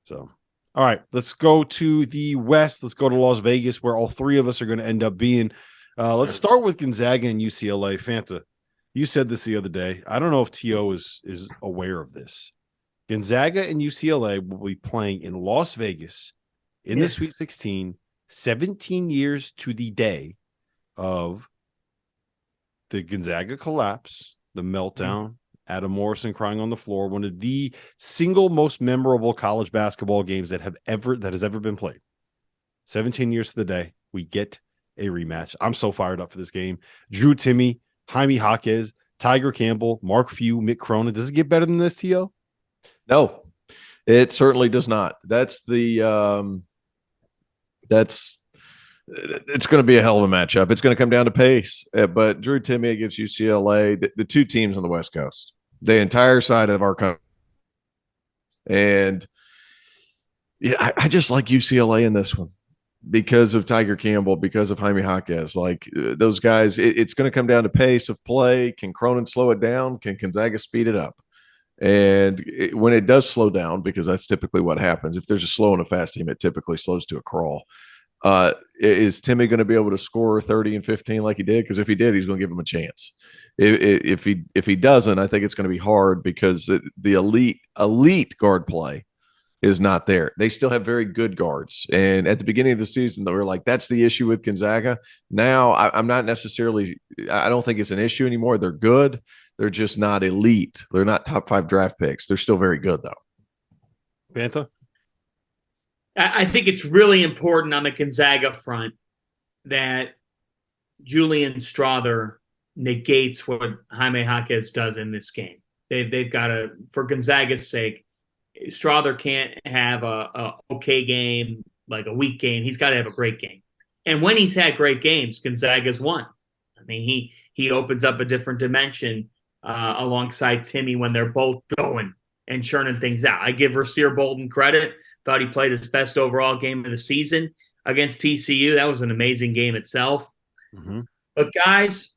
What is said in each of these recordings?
So, all right, let's go to the West. Let's go to Las Vegas, where all three of us are going to end up being. Let's start with Gonzaga and UCLA. Fanta, you said this the other day. I don't know if TO is aware of this. Gonzaga and UCLA will be playing in Las Vegas in the Sweet 16, 17 years to the day of the Gonzaga collapse, the meltdown, Adam Morrison crying on the floor, one of the single most memorable college basketball games that has ever been played. 17 years to the day, we get a rematch. I'm so fired up for this game. Drew Timme, Jaime Jaquez, Tiger Campbell, Mark Few, Mick Cronin. Does it get better than this, T.O.? No, it certainly does not. It's going to be a hell of a matchup. It's going to come down to pace. But Drew Timme against UCLA, the two teams on the West Coast, the entire side of our country. And yeah, I just like UCLA in this one because of Tiger Campbell, because of Jaime Jaquez. Like those guys, it's going to come down to pace of play. Can Cronin slow it down? Can Gonzaga speed it up? And when it does slow down, because that's typically what happens, if there's a slow and a fast team, it typically slows to a crawl. Is Timme going to be able to score 30 and 15 like he did? Because if he did, he's going to give him a chance. If he doesn't, I think it's going to be hard because the elite guard play is not there. They still have very good guards. And at the beginning of the season, they were like, that's the issue with Gonzaga. Now, I'm not necessarily – I don't think it's an issue anymore. They're good. They're just not elite. They're not top 5 draft picks. They're still very good, though. Fanta? I think it's really important on the Gonzaga front that Julian Strother negates what Jaime Jaquez does in this game. They've got to, for Gonzaga's sake, Strother can't have a okay game, like a weak game. He's got to have a great game. And when he's had great games, Gonzaga's won. I mean, he opens up a different dimension alongside Timme when they're both going and churning things out. I give Rasir Bolton credit. Thought he played his best overall game of the season against TCU. That was an amazing game itself. Mm-hmm. But guys,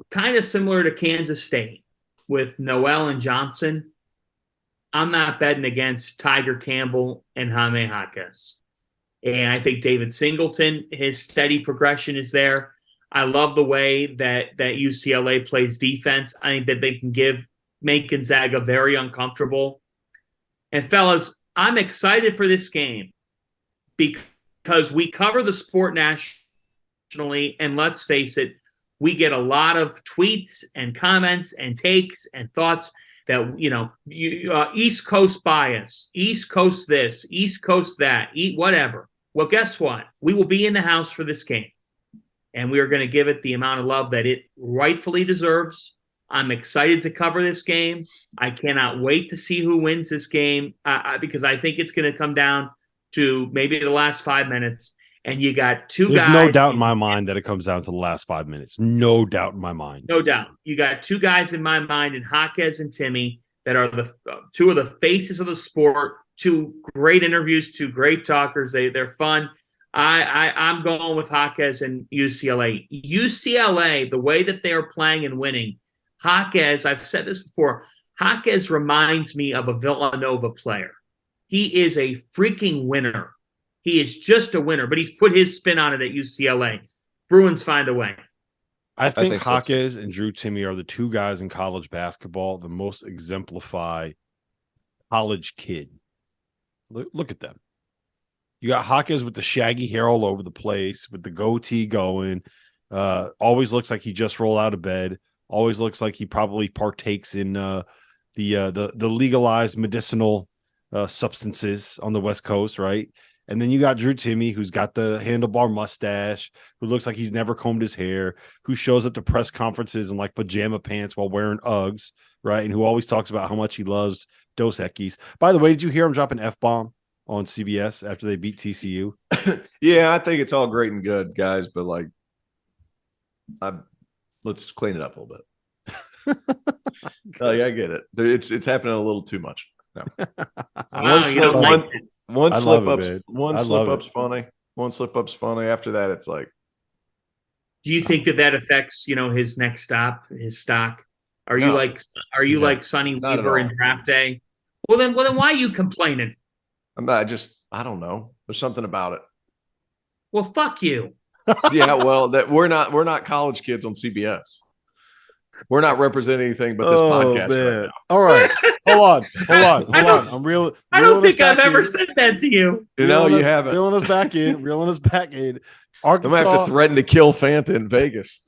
kind of similar to Kansas State with Noel and Johnson, I'm not betting against Tiger Campbell and Jaime Jaquez. And I think David Singleton, his steady progression is there. I love the way that UCLA plays defense. I think that they can make Gonzaga very uncomfortable. And fellas, I'm excited for this game because we cover the sport nationally, and let's face it, we get a lot of tweets and comments and takes and thoughts that, East Coast bias, East Coast this, East Coast that, whatever. Well, guess what? We will be in the house for this game, and we are going to give it the amount of love that it rightfully deserves. I'm excited to cover this game. I cannot wait to see who wins this game because I think it's going to come down to maybe the last 5 minutes. And you got two guys. There's no doubt in my mind that it comes down to the last 5 minutes. No doubt in my mind. No doubt. You got two guys in my mind, in Jaquez and Timme, that are the two of the faces of the sport. Two great interviews, two great talkers. They're fun. I'm going with Jaquez and UCLA. UCLA, the way that they are playing and winning, Jaquez, I've said this before, Jaquez reminds me of a Villanova player. He is a freaking winner. He is just a winner, but he's put his spin on it at UCLA. Bruins find a way. I think Jaquez and Drew Timme are the two guys in college basketball that most exemplify college kid. Look at them. You got Jaquez with the shaggy hair all over the place, with the goatee going. Always looks like he just rolled out of bed. Always looks like he probably partakes in the legalized medicinal substances on the West Coast, right? And then you got Drew Timme, who's got the handlebar mustache, who looks like he's never combed his hair, who shows up to press conferences in like pajama pants while wearing Uggs, right? And who always talks about how much he loves Dos Equis. By the way, did you hear him drop an F-bomb on CBS after they beat TCU? Yeah, I think it's all great and good, guys, but let's clean it up a little bit. I get it. It's happening a little too much. No. One slip up's funny. One slip up's funny. After that, it's like. Do you think that affects his next stop, his stock? Are you like Sonny Weaver in draft day? Well, then why are you complaining? I don't know. There's something about it. Well, fuck you. Yeah, well, that we're not college kids on CBS. We're not representing anything but this podcast right now. All right. Hold on. I'm reeling I don't think I've back ever in. said that to you. You haven't. Reeling us back in. I'm gonna have to threaten to kill Fanta in Vegas.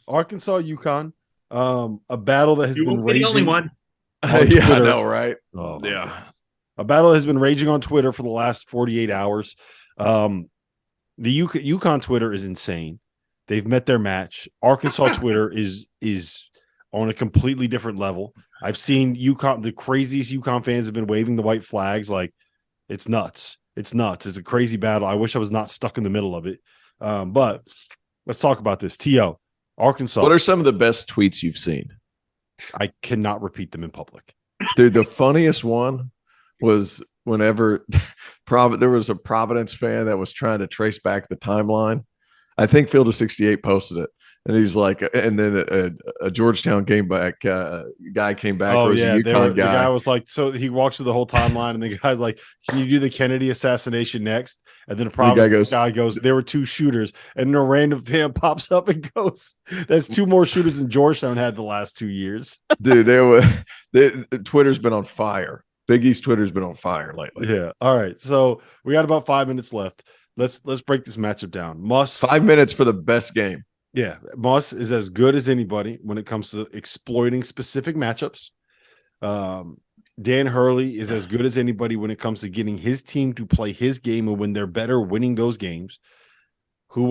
Arkansas, UConn. A battle that has been raging. The only one. Yeah, I know, right? Oh, yeah. A battle has been raging on Twitter for the last 48 hours. The UConn Twitter is insane. They've met their match. Arkansas Twitter is on a completely different level. I've seen UConn, the craziest UConn fans have been waving the white flags. Like, it's nuts. It's a crazy battle. I wish I was not stuck in the middle of it. But let's talk about this. T.O., Arkansas. What are some of the best tweets you've seen? I cannot repeat them in public. Dude, the funniest one was whenever there was a Providence fan that was trying to trace back the timeline. I think Field of 68 posted it. And he's like, and then a Georgetown guy came back. Oh, yeah. The guy was like, so he walks through the whole timeline, and the guy's like, can you do the Kennedy assassination next? And then the guy goes, there were 2 shooters. And a random fan pops up and goes, that's 2 more shooters than Georgetown had the last 2 years. Dude, Twitter's been on fire. Big East Twitter's been on fire lately. Yeah. All right. So we got about 5 minutes left. Let's break this matchup down. 5 minutes for the best game. Yeah, Muss is as good as anybody when it comes to exploiting specific matchups. Dan Hurley is as good as anybody when it comes to getting his team to play his game, and when they're better, winning those games. Who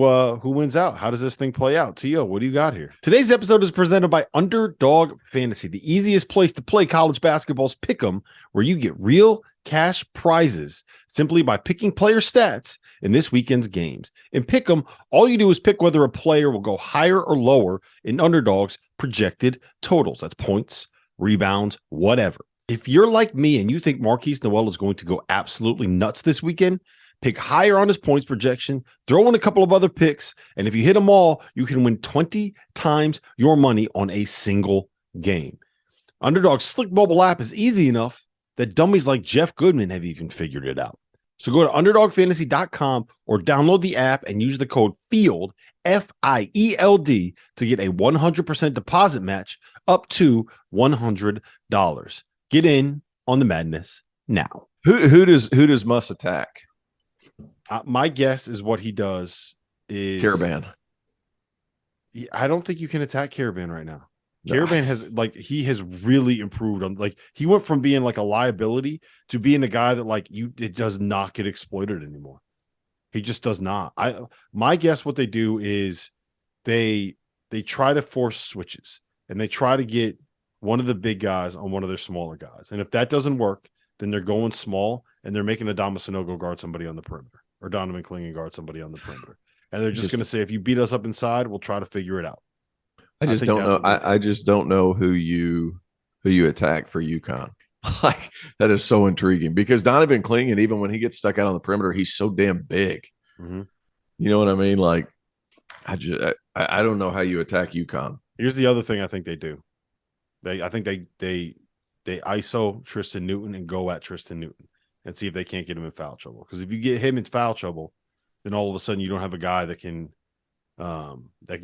wins out? How does this thing play out? T.O., what do you got here? Today's episode is presented by Underdog Fantasy, the easiest place to play college basketball's pick'em, where you get real cash prizes simply by picking player stats in this weekend's games. In pick'em, all you do is pick whether a player will go higher or lower in Underdog's projected totals. That's points, rebounds, whatever. If you're like me and you think Marquise Noel is going to go absolutely nuts this weekend, pick higher on his points projection, throw in a couple of other picks, and if you hit them all, you can win 20 times your money on a single game. Underdog's slick mobile app is easy enough that dummies like Jeff Goodman have even figured it out. So go to UnderdogFantasy.com or download the app and use the code FIELD, FIELD, to get a 100% deposit match up to $100. Get in on the madness now. Who does Muss attack? My guess is what he does is Caravan. I don't think you can attack Caravan right now. No. Caravan has really improved on, he went from being like a liability to being a guy that it does not get exploited anymore. He just does not. My guess what they do is they try to force switches, and they try to get one of the big guys on one of their smaller guys. And if that doesn't work, then they're going small and they're making Adama Sanogo guard somebody on the perimeter, or Donovan Clingan guard somebody on the perimeter. And they're just going to say, if you beat us up inside, we'll try to figure it out. I just don't know. I just don't know who you attack for UConn. That is so intriguing, because Donovan Clingan, even when he gets stuck out on the perimeter, he's so damn big. Mm-hmm. You know what I mean? I don't know how you attack UConn. Here's the other thing I think they do. I think they ISO Tristan Newton and go at Tristan Newton and see if they can't get him in foul trouble. Because if you get him in foul trouble, then all of a sudden you don't have a guy that can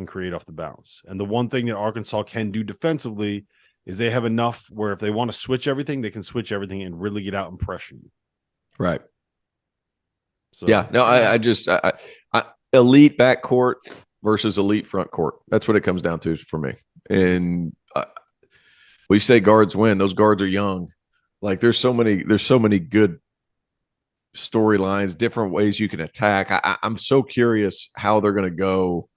create off the bounce. And the one thing that Arkansas can do defensively is they have enough where if they want to switch everything, they can switch everything and really get out and pressure you. Right. So yeah, no, I elite backcourt versus elite front court. That's what it comes down to for me. And we say guards win. Those guards are young. There's so many good storylines, different ways you can attack. I'm so curious how they're going to go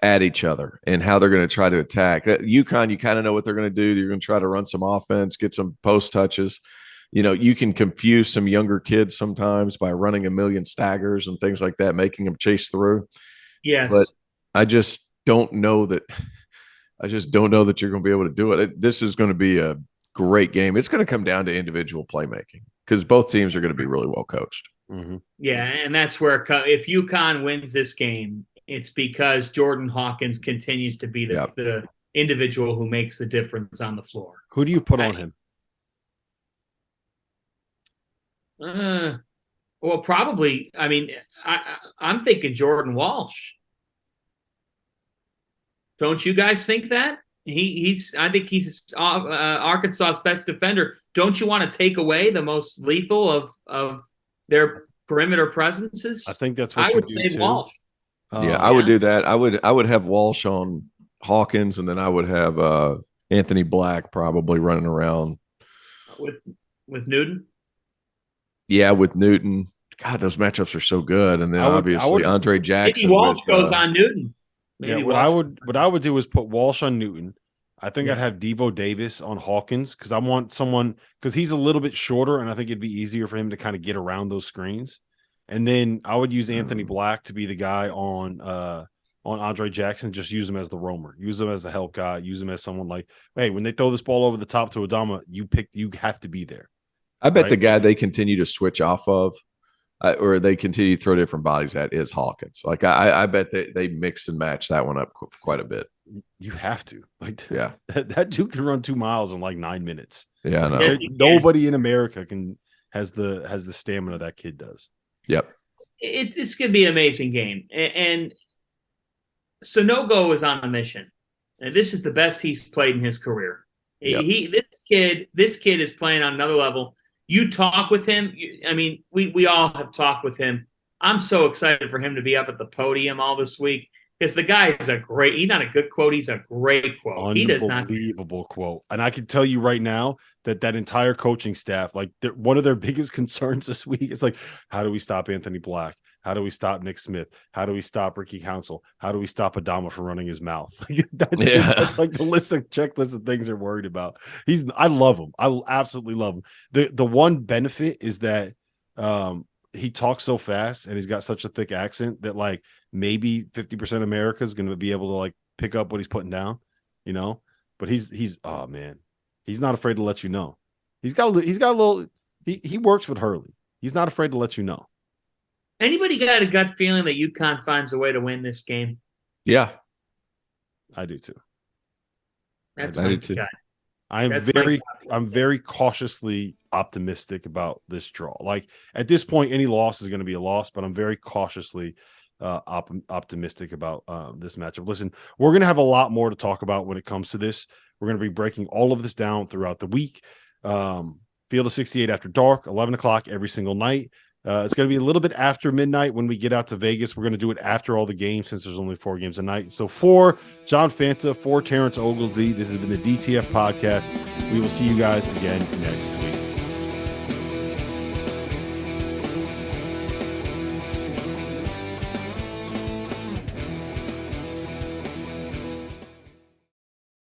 at each other and how they're going to try to attack. UConn, you kind of know what they're going to do. You're going to try to run some offense, get some post touches. You can confuse some younger kids sometimes by running a million staggers and things like that, making them chase through. Yes. But I just don't know that you're going to be able to do it. This is going to be a great game. It's going to come down to individual playmaking, because both teams are going to be really well coached. Mm-hmm. Yeah, and that's where if UConn wins this game, it's because Jordan Hawkins continues to be the individual who makes the difference on the floor. Who do you put on him? Well, probably. I mean, I'm thinking Jordan Walsh. Don't you guys think that? I think he's Arkansas's best defender. Don't you want to take away the most lethal of their perimeter presences? I think that's what I you would do say too. Walsh. Yeah, I would do that. I would have Walsh on Hawkins, and then I would have Anthony Black probably running around with Newton. Yeah, with Newton. God, those matchups are so good. And then obviously Andre Jackson. Maybe Walsh goes on Newton. What I would do is put Walsh on Newton. I think I'd have Devo Davis on Hawkins because I want someone because he's a little bit shorter, and I think it'd be easier for him to kind of get around those screens. And then I would use Anthony Black to be the guy on Andre Jackson. Just use him as the roamer, use him as the help guy, use him as someone like, hey, when they throw this ball over the top to Adama, you have to be there. I bet the guy they continue to switch off of, or they continue to throw different bodies at, is Hawkins. Like I bet they mix and match that one up quite a bit. You have to, like, yeah, that dude can run 2 miles in like 9 minutes. Yeah, I know. Yes, Nobody in America has the stamina that kid does. Yep, it's gonna be an amazing game, and Sonogo is on a mission, and this is the best he's played in his career. Yep. This kid is playing on another level. You talk with him. I mean, we all have talked with him. I'm so excited for him to be up at the podium all this week because the guy is he's not a good quote. He's a great quote. He does not. Unbelievable quote. And I can tell you right now that entire coaching staff, like one of their biggest concerns this week is like, how do we stop Anthony Black? How do we stop Nick Smith? How do we stop Ricky Council? How do we stop Adama from running his mouth? That's like the checklist of things they're worried about. I love him. I absolutely love him. The one benefit is that he talks so fast and he's got such a thick accent that like maybe 50% of America is going to be able to like pick up what he's putting down, you know. But he's oh man, he's not afraid to let you know. He's got a little. He works with Hurley. He's not afraid to let you know. Anybody got a gut feeling that UConn finds a way to win this game? Yeah, I do too. That's I do too. I'm very cautiously optimistic about this draw. Like at this point, any loss is going to be a loss, but I'm very cautiously optimistic about this matchup. Listen, we're going to have a lot more to talk about when it comes to this. We're going to be breaking all of this down throughout the week. Field of 68 after dark, 11 o'clock every single night. It's going to be a little bit after midnight when we get out to Vegas. We're going to do it after all the games since there's only 4 games a night. So for John Fanta, for Terrence Oglesby, this has been the DTF podcast. We will see you guys again next week.